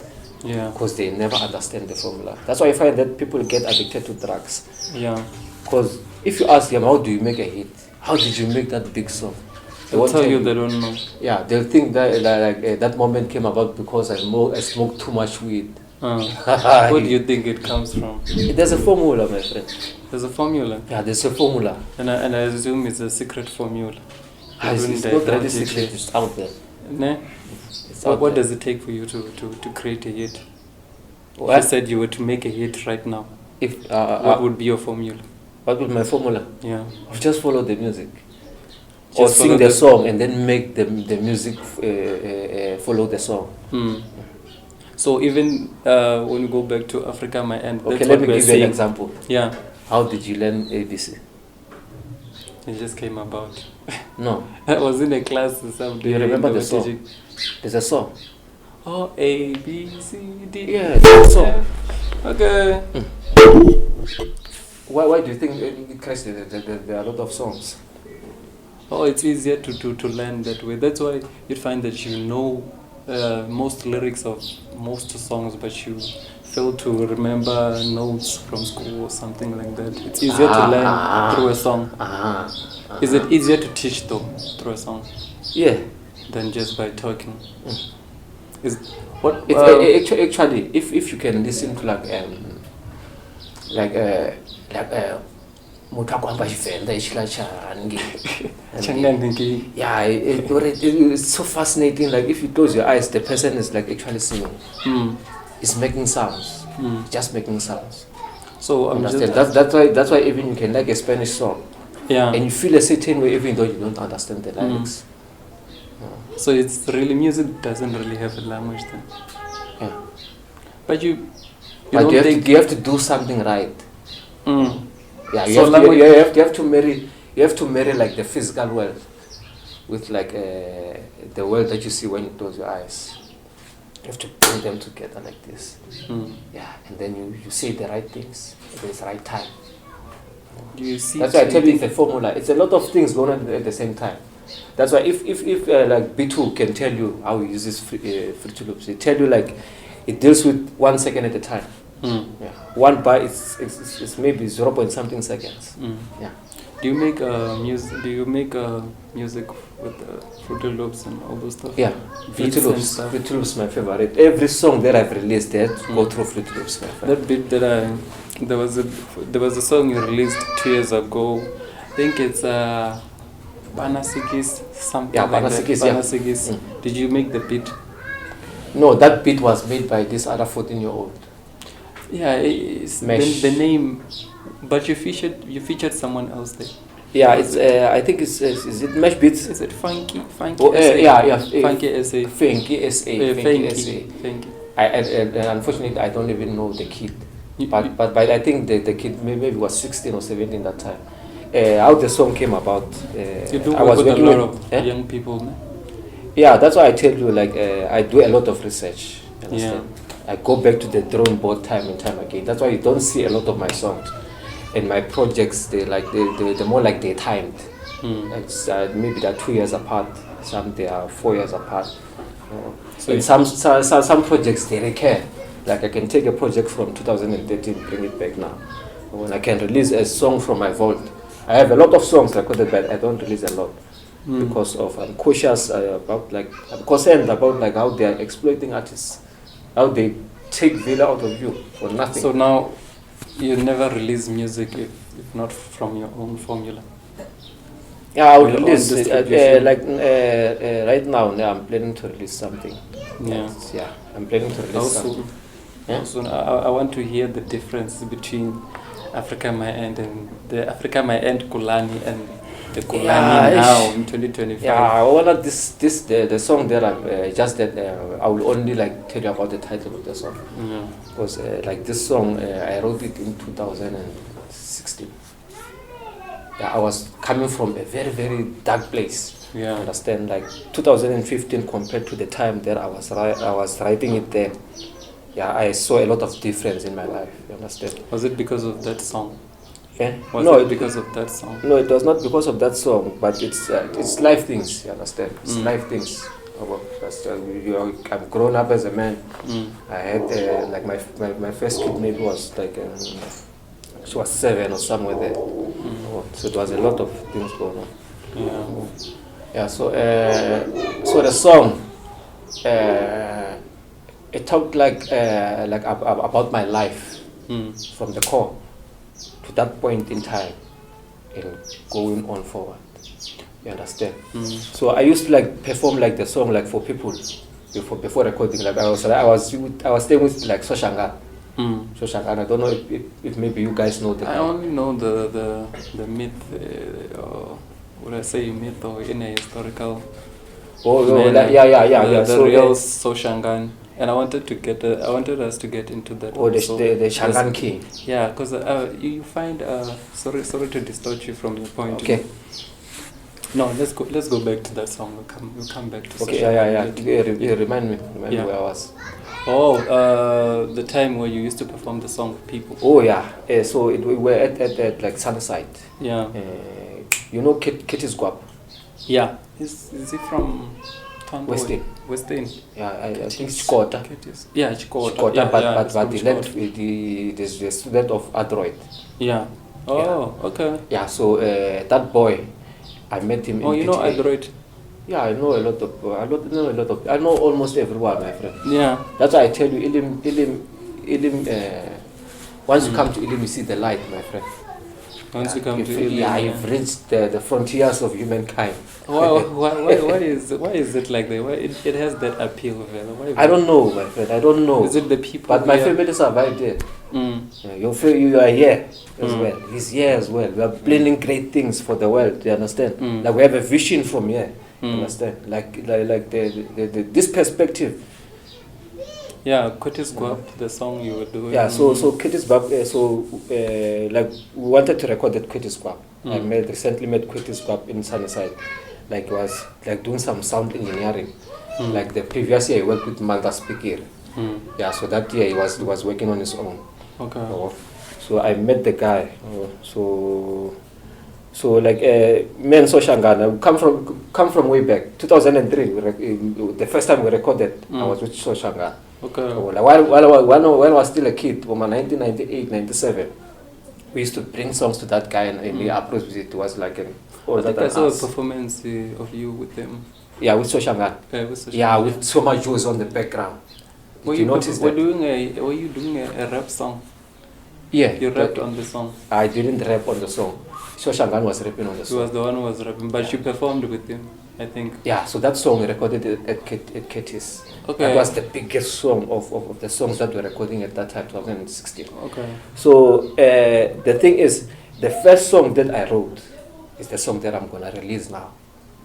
Yeah. Because they never understand the formula. That's why I find that people get addicted to drugs. Yeah. Because if you ask them, how do you make a hit? How did you make that big song? They'll tell you they don't know. Yeah, they'll think that that moment came about because I smoked too much weed. Where do you think it comes from? There's a formula, my friend. There's a formula? Yeah, there's a formula. And I assume it's a secret formula. It's not really secret, it's out there. Ne? What does it take for you to create a hit? What? You said you were to make a hit right now. What would be your formula? What would my formula? Yeah. Just follow the music. or sing the song and then make the music follow the song. So even when you go back to Africa, my end. Okay, let me give you an example. Yeah. How did you learn ABC? It just came about. No. I was in a class someday. Do you remember the song? There's a song. Oh, A, B, C, D. Yeah, there's a song. Okay. Why do you think in Christ there are a lot of songs? Oh, it's easier to learn that way. That's why you find that you know most lyrics of most songs, but you fail to remember notes from school or something like that. It's easier to learn through a song. Is it easier to teach though through a song? Yeah. Than just by talking. Is what? Actually, if you can listen to yeah, it's so fascinating. Like if you close your eyes, the person is like actually singing. It's making sounds. Just making sounds. So understand? That's why even you can like a Spanish song. Yeah. And you feel a certain way even though you don't understand the lyrics. So it's really, music doesn't really have a language then. Yeah. But you have to do something right. Yeah, you have to marry like the physical world with like the world that you see when you close your eyes. You have to bring them together like this. Yeah, and then you say the right things at the right time. Do you see? That's why I tell you it's a formula. It's a lot of things going on at the same time. That's why if like B2 can tell you how he uses Fruity Loops, it tell you like it deals with 1 second at a time. Yeah. One bar is maybe 0 point something seconds. Yeah. Do you make music? Do you make music with Fruity Loops and all those stuff? Yeah, Fruity Loops. Fruity Loops is my favorite. Every song that I've released, they had to go through Fruity Loops. That bit that there was a song you released 2 years ago. I think it's Banasigis, something like Banasigis, that. Banasigis. Did you make the beat? No, that beat was made by this other 14-year-old. Yeah, it's the name, but you featured someone else there. Yeah, it's I think it's is it Mesh Beats? Is it Funky? Oh, yeah, Funky SA. Funky SA. Funky. Unfortunately, I don't even know the kid, but I think the kid maybe was 16 or 17 that time. How the song came about. I was working with a lot of young people. Man. Yeah, that's why I tell you, like I do a lot of research. Understand? Yeah. I go back to the drawing board time and time again. That's why you don't see a lot of my songs and my projects. They're more like they're timed. Like maybe they're 2 years apart. Some they are 4 years apart. So in some projects they recur. Like I can take a project from 2013, bring it back now. When I can release a song from my vault, I have a lot of songs recorded, but I don't release a lot because of I'm cautious about I'm concerned about like how they are exploiting artists, how they take value out of you for nothing. So now you never release music if not from your own formula. Yeah, I will release right now. I'm planning to release something. Yeah, I'm planning to release something. Yeah? So I want to hear the difference between Africa My End and the Africa My End Kulani and the Kulani now in 2025. Yeah, well, the song that I just that I will only like tell you about the title of the song. Because like this song I wrote it in 2016. Yeah, I was coming from a very very dark place. Yeah, understand, like 2015 compared to the time that I was writing it then. Yeah, I saw a lot of difference in my life. You understand? Was it because of that song? Yeah. Was it because of that song? No, it was not because of that song, but it's life things. You understand? It's life things. I'm grown up as a man. I had like my first kid maybe was like she was 7 or somewhere there. So it was a lot of things going on. Yeah. So the song. It talked like about my life from the core to that point in time and going on forward. You understand? So I used to like perform like the song like for people before recording. Like I was staying with like Soshanga. Soshanga. And I don't know if maybe you guys know that. I only know the myth would I say myth or in a historical yeah. the So real Soshangan. And I wanted us to get into that. The Shangan king. Yeah, because you find sorry to distort you from your point. Okay. No, let's go back to that song. We'll come back to. Okay. Yeah. Remind me where I was. Oh, the time where you used to perform the song with people. Oh yeah. So we were at like Sunnyside. Yeah. You know Kitty's Guap? Yeah. Is he from West End? West End. Yeah, I think Chikota. Yeah, Chikota. But he left with the student of Android. Yeah. Oh, yeah. Okay. Yeah, so that boy, I met him. Oh, you know Android. Yeah, I know a lot of. I know almost everyone, my friend. Yeah. That's why I tell you, Ilim. Once you come to Ilim, you see the light, my friend. Once you come to Ilim, you've reached the frontiers of humankind. Why is it like that? Why it has that appeal? Why I don't know, my friend. I don't know. Is it the people? But my family survived there. Yeah, you are here as well. He's here as well. We are planning great things for the world. You understand? Like we have a vision from here. You understand? Like the this perspective. Yeah, Curtis Guap, the song you were doing. Yeah, so Curtis Guap, like we wanted to record that Curtis Guap. I recently met Curtis Guap in Sunnyside. Like was like doing some sound engineering. Like the previous year he worked with Manda Spikir. Yeah, so that year he was working on his own. Okay. So I met the guy. So like me and Soshangana come from way back 2003. The first time we recorded, I was with Soshangana. Okay. Like when I was still a kid, from 1998, 97, we used to bring songs to that guy, and the approach with it was like I think I saw a performance of you with them. Yeah, with Soshangan. Yeah, with so much juice on the background. Were you doing a rap song? Yeah. You rapped on the song? I didn't rap on the song. Soshangan was rapping on the song. He was the one who was rapping, but you performed with him, I think. Yeah, so that song we recorded at Katie's. Okay. That was the biggest song of the songs that we were recording at that time, 2016. Okay. So the thing is, the first song that I wrote is the song that I'm going to release now.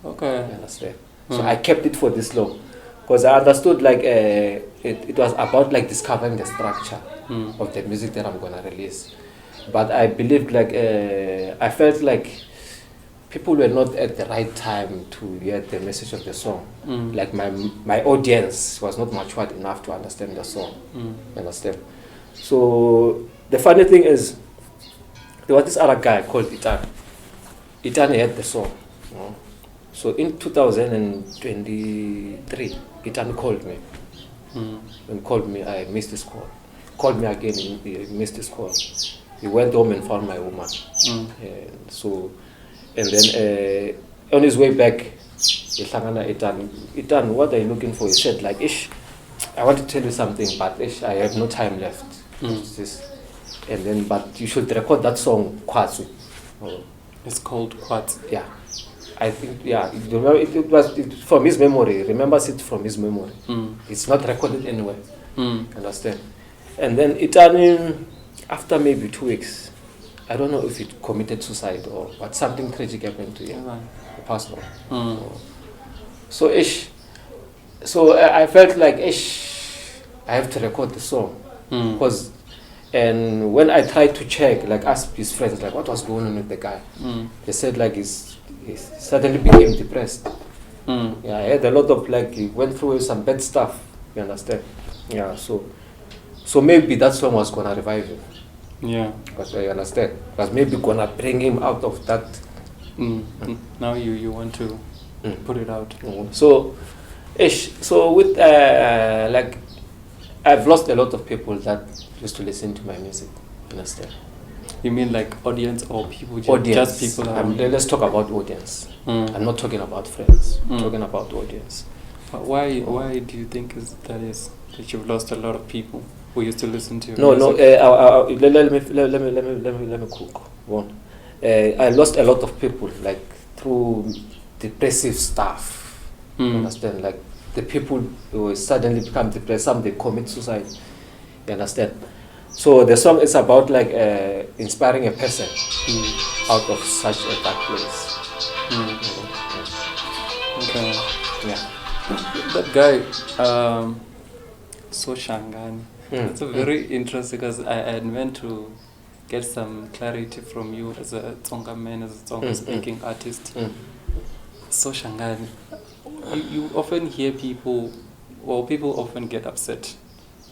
Okay. You understand? So I kept it for this long. Because I understood like it was about like discovering the structure of the music that I'm going to release. But I believed like, I felt like people were not at the right time to hear the message of the song. Like my audience was not matured enough to understand the song. You understand? So the funny thing is, there was this other guy called Itan. Itan had the song. You know? So in 2023, Itan called me. When called me, I missed his call. Called me again, he missed his call. He went home and found my woman. And then on his way back, Itan, what are you looking for? He said like, Ish, I want to tell you something, but Ish, I have no time left. And then, but you should record that song, Kwatsu. It's called Kwatsu. Yeah. I think, yeah, it was from his memory. Remembers it from his memory. It's not recorded anywhere. Understand? And then Itan, after maybe 2 weeks, I don't know if he committed suicide or but something tragic happened to him. He passed on. So I felt like I have to record the song because. And when I tried to check, like ask his friends, like what was going on with the guy, they said like he suddenly became depressed. Yeah, I had a lot of like he went through some bad stuff. You understand? Yeah, so maybe that song was gonna revive him. Yeah, because I understand. Was maybe gonna bring him out of that. Now you want to put it out. So with like I've lost a lot of people that used to listen to my music. Understand? You mean like audience or people? Audience. Just people. Let's talk about audience. I'm not talking about friends. I'm talking about audience. Why do you think that you've lost a lot of people who used to listen to your music? Let me cook one. I lost a lot of people like through depressive stuff. Understand? Like the people who suddenly become depressed, some they commit suicide. You understand? So the song is about like inspiring a person out of such a dark place. Okay. Yeah. That guy, Soshangani. It's a very interesting because I had meant to get some clarity from you as a Tsonga man, as a Tsonga speaking artist. Soshangani. You often hear people, well, people often get upset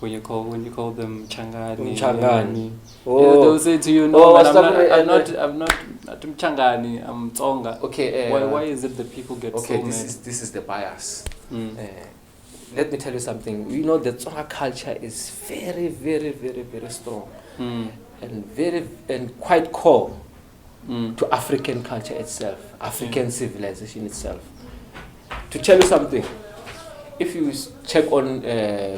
when you call them Changani. Changani. They'll say to you, no, man, I'm not Changani, I'm Tsonga. Okay. Why is it that people get so mad? This is the bias. Let me tell you something. You know, the Tsonga culture is very, very, very, very strong, and quite core to African culture itself, African civilization itself. To tell you something, if you check on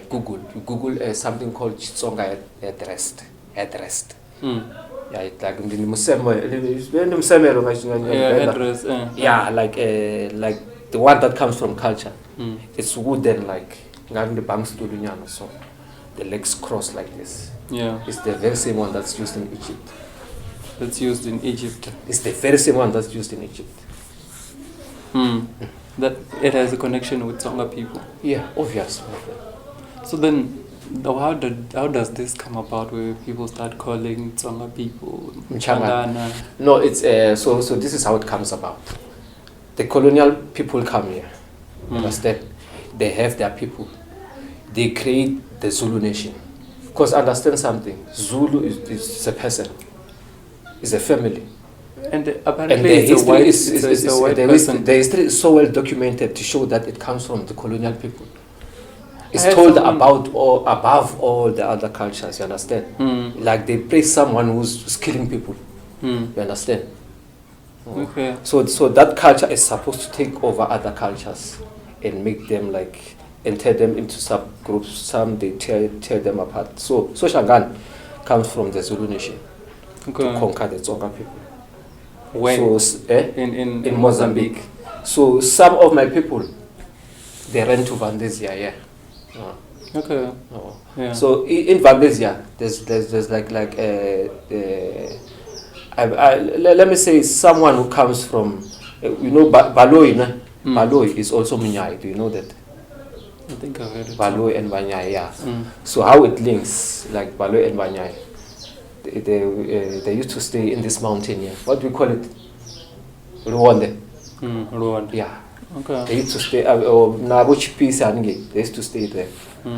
Google, you Google something called Tsonga headrest. Yeah, it's like in the headrest. Yeah, like the one that comes from culture. It's wooden, like the banks to so the legs cross like this. Yeah, it's the very same one that's used in Egypt. That's used in Egypt. It's the very same one that's used in Egypt. That it has a connection with Tsonga people. Yeah, obviously. So then, how does this come about where people start calling Tsonga people Changana? No, it's so this is how it comes about. The colonial people come here. Understand? They have their people. They create the Zulu nation. Because understand something, Zulu is a person. It's a family. And apparently the history is so well documented to show that it comes from the colonial people. It's told about or above all the other cultures, you understand? Like they praise someone who's killing people. You understand? Okay. So that culture is supposed to take over other cultures and make them and tear them into subgroups. Some they tear them apart. So Shangan comes from the Zulu nation to conquer the Tsonga people. When? So, in Mozambique. So some of my people, they ran to Vandesia, yeah. Okay. Yeah. So in Vandesia, there's let me say someone who comes from, Baloi. Baloi is also Minyai. Do you know that? I think I've heard it. Baloi and Banyai, yeah. So how it links, like Baloi and Banyai, they used to stay in this mountain here. What do we call it? Rwanda. Rwanda. Yeah. Okay. They used to stay, they used to stay there.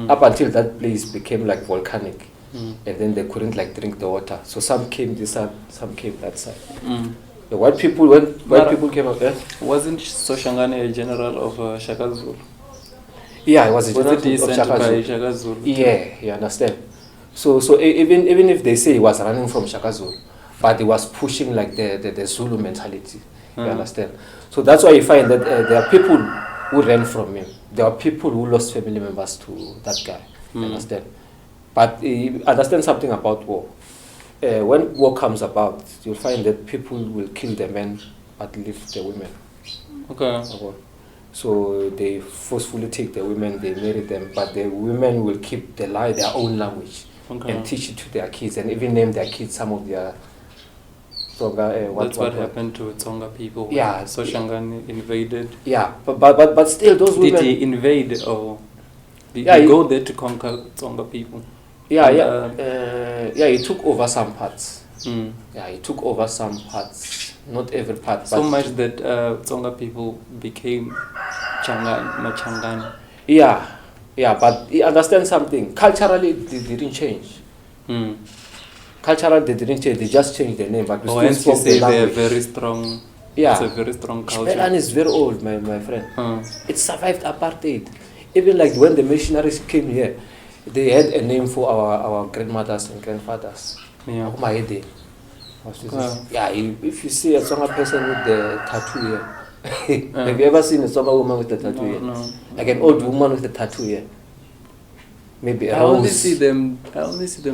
Up until that place became like volcanic. And then they couldn't drink the water. So some came this side, some came that side. The white people, when white people came up there. Wasn't Soshangane a general of Shaka Zulu? Yeah, it was a general of Shaka Zulu. Yeah, you understand. So even if they say he was running from Shaka Zulu, but he was pushing the Zulu mentality. You understand? So that's why you find that there are people who ran from him. There are people who lost family members to that guy. You understand? But understand something about war. When war comes about, you'll find that people will kill the men but leave the women. Okay. So they forcefully take the women, they marry them, but the women will keep their own language and teach it to their kids, and even name their kids some of their Tsonga. That's what happened to Tsonga people. Yeah. Soshangan invaded. Yeah, but still those women. Did he invade or did he go there to conquer Tsonga people? Yeah, he took over some parts. Yeah, he took over some parts, not every part. So much that Tsonga people became Machangan. Yeah, but you understand something. Culturally, they didn't change. Culturally, they didn't change. They just changed the name, but we still spoke the language. They're very strong. Yeah, it's a very strong culture. Xipelani is very old, my friend. It survived apartheid. Even when the missionaries came here, they had a name for our grandmothers and grandfathers. Yeah. Yeah, if you see a Tsonga person with the tattoo here, have you ever seen a Tsonga woman with the tattoo here? No. Like an old woman with a tattoo here. Maybe I only see them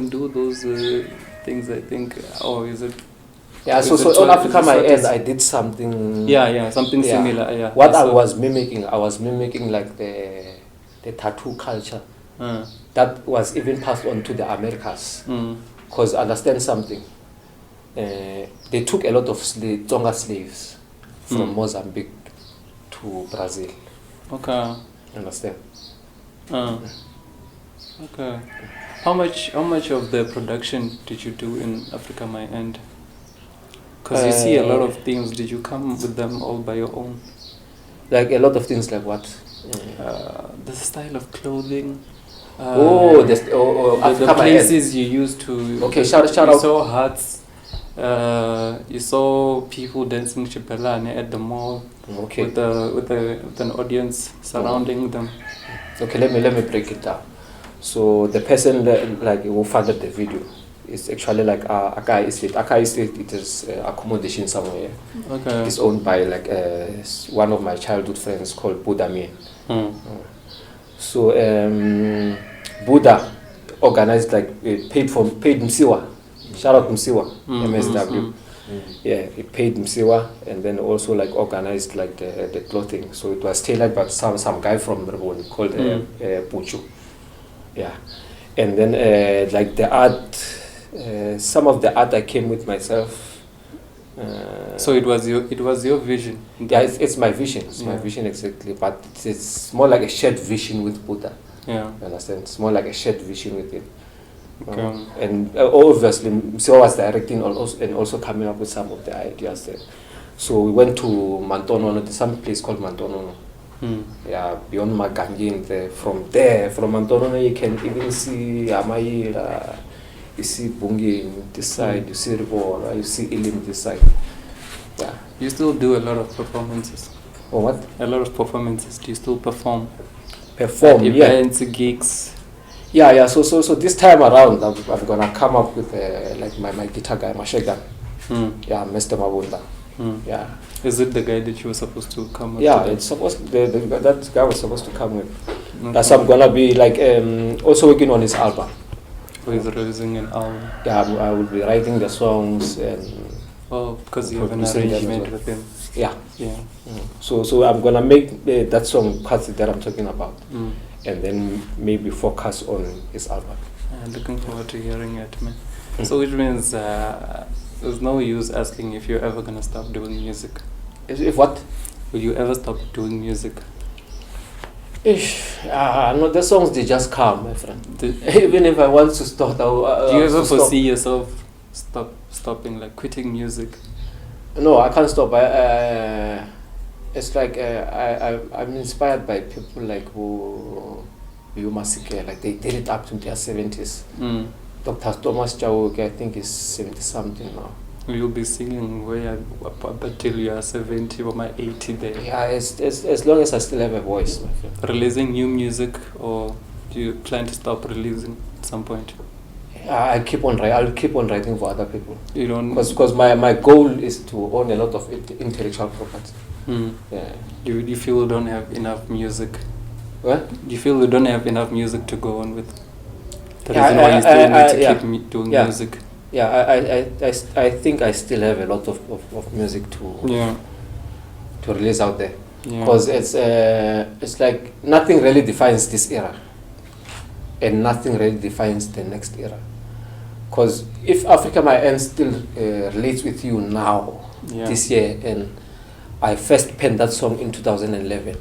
do those things. I think. Or is it? Yeah. So on Africa, my end, I did something. Yeah, something similar. Yeah. What I was mimicking like the tattoo culture. That was even passed on to the Americas. Because understand something, they took a lot of Tsonga slaves from Mozambique to Brazil. Okay. Understand? Okay. How much of the production did you do in Africa My End? Because you see a lot of things. Did you come with them all by your own? Like a lot of things, like what? The style of clothing. The places you used to. Okay, shout you out. saw huts. You saw people dancing Chipelane at the mall. Okay. With an audience surrounding them. Okay, let me break it down. So the person that, who funded the video is actually like Akai Estate. Akai Estate, it is accommodation somewhere. Okay. It's owned by one of my childhood friends called Buddha Mien. So Buddha organized paid Msiwa. Shout out Msiwa, MSW. Yeah, he paid Msiwa and then also organized the clothing. So it was tailored by some guy from Reboni called Puchu. Yeah, and then the art, some of the art I came with myself. So it was your vision. Yeah, it's my vision. It's my vision exactly, but it's more like a shared vision with Buddha. Yeah, you understand? It's more like a shared vision with him. Okay. And obviously, Msiwa was directing and also coming up with some of the ideas there. So we went to Mantonono, some place called Mantonono. Yeah, beyond Maganjin there. From Mantonono, you can even see Amaila, you see Bungi this side, you see Ribora, you see Ilim this side. Yeah. You still do a lot of performances. Oh, what? A lot of performances. Do you still perform? Perform, at events, gigs. Yeah. So this time around, I'm gonna come up with my guitar guy, Mashegan. Yeah, Mr. Mabunda. Yeah. Is it the guy that you were supposed to come with? Yeah, it's supposed that guy was supposed to come with. Okay. So I'm gonna be also working on his album. So he's releasing an album. Yeah, I will be writing the songs and. Oh, because you have an arrangement with him. Yeah. Yeah. So I'm gonna make that song parts that I'm talking about. And then maybe focus on his album. Looking forward to hearing it, man. So which means there's no use asking if you're ever gonna stop doing music. If what? Will you ever stop doing music? No, the songs they just come, my friend. Even if I want to stop, do you ever foresee yourself stopping, quitting music? No, I can't stop. It's I'm inspired by people who Masike, they did it up to their 70s. Dr. Thomas Chawuke, I think, is 70 something now. You'll be singing up until you are 70 or 80 there. Yeah, as long as I still have a voice, my friend. Releasing new music, or do you plan to stop releasing at some point? I'll keep on writing for other people. You don't, because my goal is to own a lot of intellectual property. Yeah. Do you feel you don't have enough music? What? Do you feel you don't have enough music to go on with? The reason why you still need to keep doing music. Yeah, I think I still have a lot of music to release out there. Because it's nothing really defines this era, and nothing really defines the next era. Because if Africa My End still relates with you now, this year, and I first penned that song in 2011,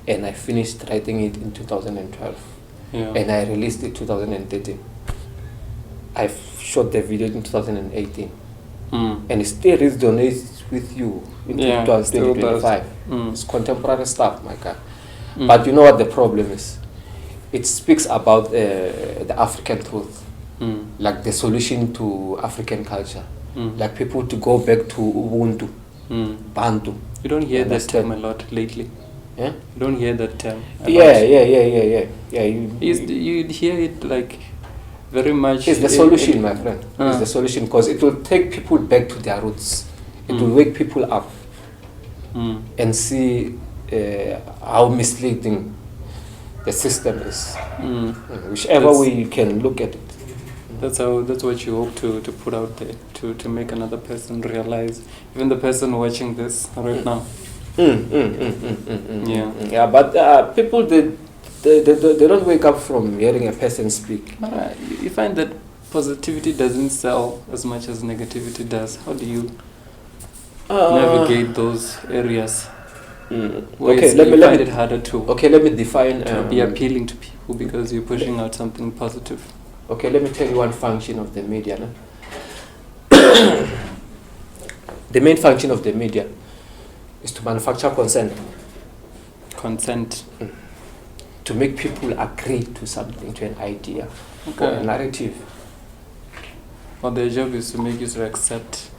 and I finished writing it in 2012, and I released it in 2013. I shot the video in 2018, and it still resonates with you in 2025. It's contemporary stuff, my guy. But you know what the problem is? It speaks about the African truth, like the solution to African culture, like people to go back to Ubuntu, Bantu. You don't hear that term a lot lately. Yeah? You don't hear that term a lot. Yeah. You hear it very much. It's the solution, my friend. It's the solution, because it will take people back to their roots. It will wake people up and see how misleading the system is. Whichever way you can look at it. That's what you hope to put out there, to make another person realize, even the person watching this right now. Yeah, but people they don't wake up from hearing a person speak. You find that positivity doesn't sell as much as negativity does. How do you? navigate those areas? Okay, let me find it harder to. Okay, let me define. To be appealing to people because you're pushing out something positive. Okay, let me tell you one function of the media. No? The main function of the media is to manufacture consent. Consent. To make people agree to something, to an idea, okay. Or a narrative. Or their job is to make you to accept.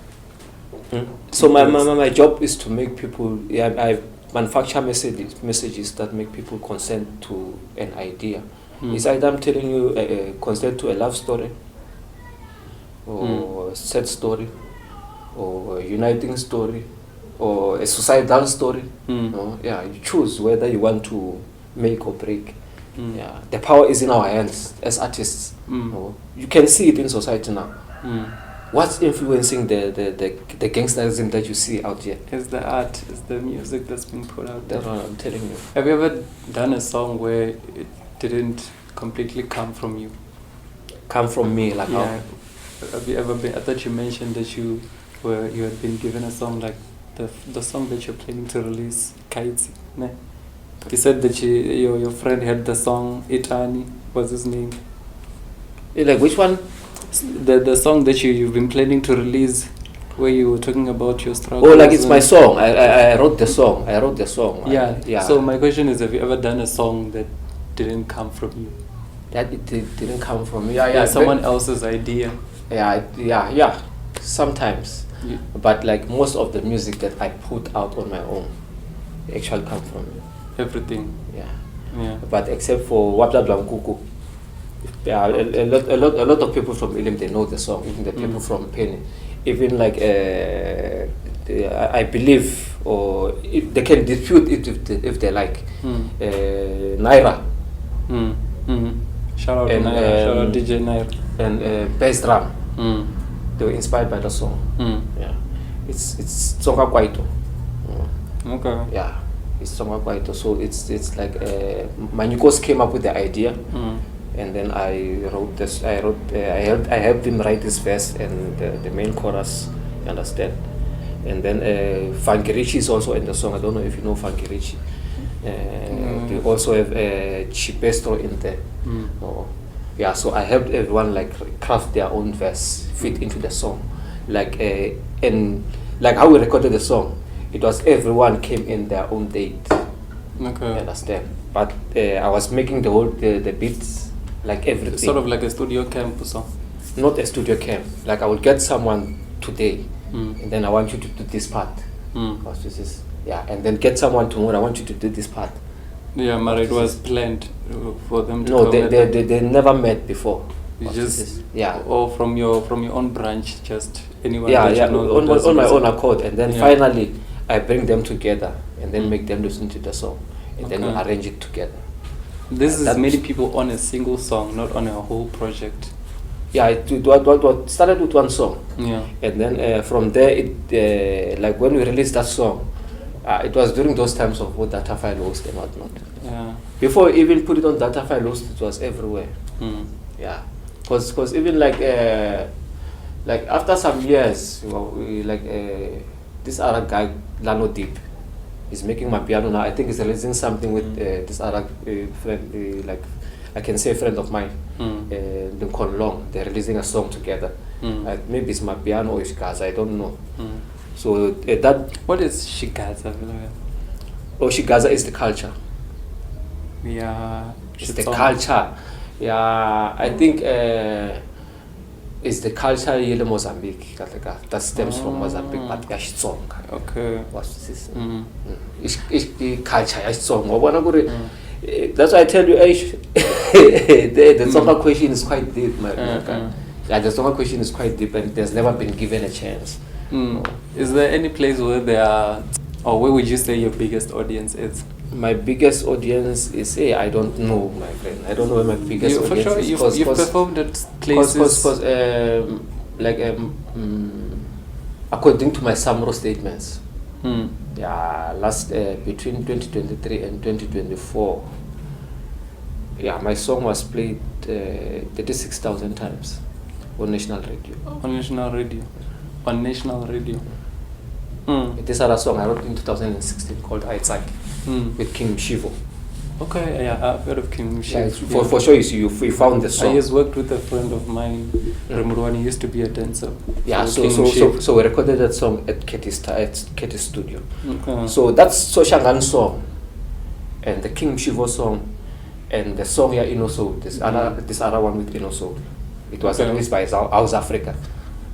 So my job is to make people. I manufacture messages that make people consent to an idea. It's either I'm telling you consent to a love story, or a sad story, or a uniting story, or a suicidal story. No? Yeah, you choose whether you want to make or break. Yeah, the power is in our hands as artists. No? You can see it in society now. What's influencing the gangsterism that you see out here? It's the art, it's the music that's been put out there. That's what I'm telling you. Have you ever done a song where it didn't completely come from you? Come from me, like yeah. Have you ever been? I thought you mentioned that you had been given a song like the song that you're planning to release, Kaitsi. Ne? You said that your friend had the song Itani. What's his name? Like which one? The song that you've been planning to release, where you were talking about your struggle. Oh, like it's my song. I wrote the song. I wrote the song. Yeah. So my question is, have you ever done a song that didn't come from you? That it didn't come from me. Yeah. Someone else's idea. Yeah. Sometimes. Yeah. But like most of the music that I put out on my own, actually come from me. Everything. Yeah. But except for Wapla Blankuku. Yeah, a lot of people from Ilim, they know the song. Even the people from Penny, even like I believe, or if they can dispute it if they like. Naira. Shout out to Naira. Shout out DJ Naira. And bass drum. They were inspired by the song. Yeah, it's Tsonga Kwaito. Okay. Yeah, it's Tsonga Kwaito. So it's like Manyukos came up with the idea. And then I wrote this. I helped him write this verse and the main chorus. You understand? And then Funky Richie is also in the song. I don't know if you know Funky Richie. They also have Chipestro in there. Yeah, so I helped everyone like craft their own verse, fit into the song, like and like how we recorded the song. It was everyone came in their own date. Okay. You understand? But I was making the beats. Like everything. Sort of like a studio camp or so? Not a studio camp. Like I would get someone today, and then I want you to do this part. This is, and then get someone tomorrow. I want you to do this part. Yeah, but it was planned for them to. No, they never met before. You just or from your own branch, just anyone. On my own accord, and then finally I bring them together and then make them listen to the song, and then we arrange it together. This is many people on a single song, not on a whole project. Yeah, it started with one song. Yeah. And then from there, it like when we released that song, it was during those times of what data file host and whatnot. Yeah. Before we even put it on data file host, it was everywhere. Yeah. Because even like after some years, this other guy, Lano Deep, is making my piano now. I think he's releasing something with this other friend, like I can say a friend of mine, Lincoln Long. They're releasing a song together. Maybe it's my piano or Shikaza, I don't know. So that. What is Shikaza? Oh, Shikaza is the culture. Yeah. It's the culture. Yeah, I think it's the culture in Mozambique that stems from Mozambique, but Yashitsonga. Okay. What's this? It's the culture Yashitsonga. That's why I tell you, the Tsonga question is quite deep, Yeah, the Tsonga question is quite deep, and there's never been given a chance. Is there any place where there are, or where would you say your biggest audience is? My biggest audience is, I don't know, my friend. I don't know where my biggest audience for sure, is. You've performed at places. Because, according to my Samro statements, last between 2023 and 2024, my song was played 36,000 times on national radio. On national radio. On national radio. This other song I wrote in 2016 called Aitzak with King Shivo. Okay, yeah, I've heard of King Yeah, Shivo. for sure, you found the song. I just worked with a friend of mine, Remurwani, used to be a dancer. Yeah, so we recorded that song at Ketty's studio. Okay. So that's Soshangan song, and the King Shivo song, and the song here Inoso. This other one with Inoso. It was released by South Africa.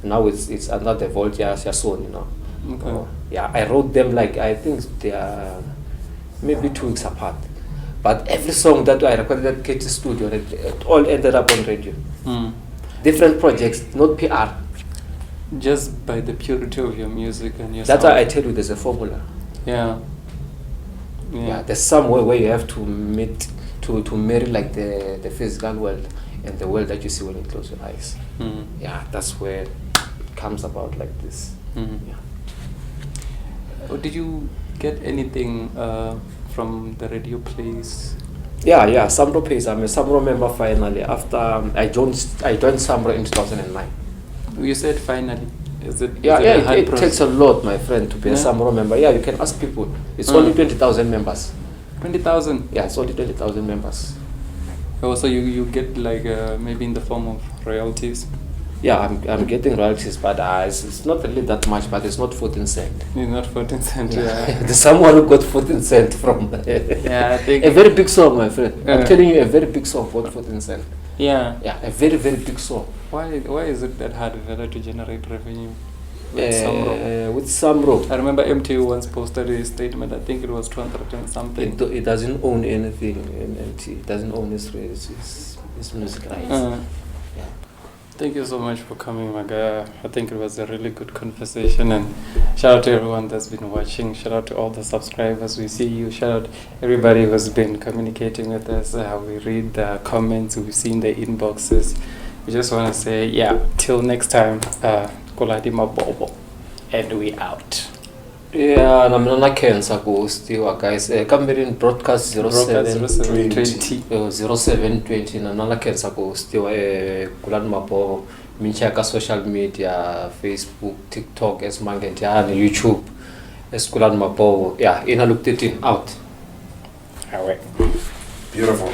Now it's under the Vault Yason, you know. Okay. Yeah, I wrote them like I think they are maybe 2 weeks apart. But every song that I recorded at Ketty's studio, it all ended up on radio. Different projects, not PR. Just by the purity of your music and your That's sound. why I tell you there's a formula. Yeah. Yeah, there's somewhere where you have to meet to marry like the physical world and the world that you see when you close your eyes. Yeah, that's where it comes about like this. Yeah. Did you get anything from the radio plays? Yeah, Samro plays. I'm a Samro member finally. After I joined Samro in 2009. You said finally. Is it? It takes a lot, my friend, to be a Samro member. Yeah, you can ask people. It's only 20,000 members. 20,000? Yeah, it's only 20,000 members. Oh, so you get like maybe in the form of royalties? Yeah, I'm getting royalties, but it's not really that much, but it's not 14 cent. It's not 14 cent, yeah. There's someone who got 14 cent from yeah, I think a very big song, my friend. I'm telling you, a very big song got 14 cent. Yeah. Yeah, a very, very big song. Why is it that hard to generate revenue with Samro? With Samro. I remember MTU once posted a statement, I think it was 200 and something. It doesn't own anything, MT. It doesn't own its music rights. Thank you so much for coming, my guy. I think it was a really good conversation, and shout out to everyone that's been watching. Shout out to all the subscribers. We see you. Shout out everybody who's been communicating with us. We read the comments. We've seen the inboxes. We just want to say, till next time, Kulani Mabobo, and we out. Yeah, and I'm not cancer still, guys. Come in broadcast 0720. 0720. And I'm not cancer still. Kulani Mabobo. Minchaka social media, Facebook, TikTok, as Mangentia, YouTube, as Kulani Mabobo. Yeah, in a looked it out. All right. Beautiful.